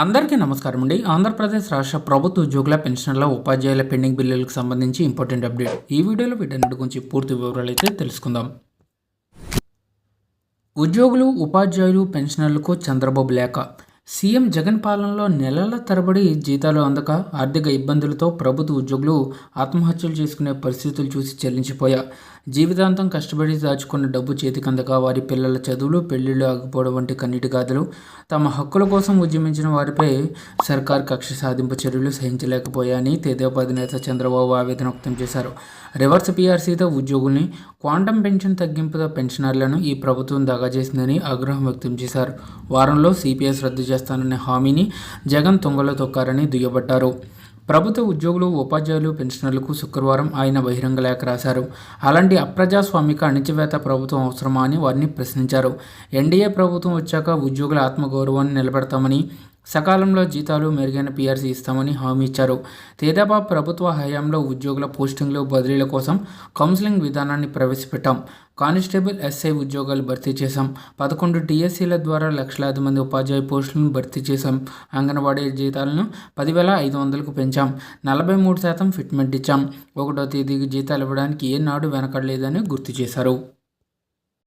అందరికీ నమస్కారం అండి. ఆంధ్రప్రదేశ్ రాష్ట్ర ప్రభుత్వ ఉద్యోగుల పెన్షన్ల ఉపాధ్యాయుల పెండింగ్ బిల్లులకు సంబంధించి ఇంపార్టెంట్ అప్డేట్. ఈ వీడియోలో వీటన్నిటి గురించి పూర్తి వివరాలు అయితే తెలుసుకుందాం. ఉద్యోగులు, ఉపాధ్యాయులు, పెన్షనర్లకు చంద్రబాబు లేఖ. సీఎం జగన్ పాలనలో నెలల తరబడి జీతాలు అందక ఆర్థిక ఇబ్బందులతో ప్రభుత్వ ఉద్యోగులు ఆత్మహత్యలు చేసుకునే పరిస్థితులు చూసి చెల్లించిపోయా. జీవితాంతం కష్టపడి దాచుకున్న డబ్బు చేతికందక వారి పిల్లల చదువులు, పెళ్లిళ్లు ఆగిపోవడం వంటి కన్నీటి గాథలు. తమ హక్కుల కోసం ఉద్యమించిన వారిపై సర్కార్ కక్ష సాధింపు చర్యలు సహించలేకపోయాయని తెదేపా అధినేత చంద్రబాబు ఆవేదన వ్యక్తం చేశారు. రివర్స్ పీఆర్సీతో ఉద్యోగుల్ని, క్వాంటమ్ పెన్షన్ తగ్గింపుతో పెన్షనర్లను ఈ ప్రభుత్వం దగా చేసిందని ఆగ్రహం వ్యక్తం చేశారు. వారంలో సిపిఎస్ రద్దు చేస్తాననే హామీని జగన్ తుంగలో తొక్కారని దుయ్యబట్టారు. ప్రభుత్వ ఉద్యోగులు, ఉపాధ్యాయులు, పెన్షనర్లకు శుక్రవారం ఆయన బహిరంగ లేఖ రాశారు. అలాంటి అప్రజాస్వామిక అణిచివేత ప్రభుత్వం అవసరమా అని వారిని ప్రశ్నించారు. ఎన్డీఏ ప్రభుత్వం వచ్చాక ఉద్యోగుల ఆత్మగౌరవాన్ని నిలబెడతామని, సకాలంలో జీతాలు, మెరుగైన పీఆర్సీ ఇస్తామని హామీ ఇచ్చారు. తెదేపా ప్రభుత్వ హయాంలో ఉద్యోగుల పోస్టింగ్లు, బదిలీల కోసం కౌన్సిలింగ్ విధానాన్ని ప్రవేశపెట్టాం. కానిస్టేబుల్, ఎస్ఐ ఉద్యోగాలు భర్తీ చేశాం. 11 టీఎస్సీల ద్వారా లక్షలాది మంది ఉపాధ్యాయ పోస్టులను భర్తీ చేశాం. అంగన్వాడీ జీతాలను 10,500కు పెంచాం. 43% ఫిట్మెంట్ ఇచ్చాం. 1వ తేదీకి జీతాలు ఇవ్వడానికి ఏనాడు వెనకడలేదని గుర్తు చేశారు.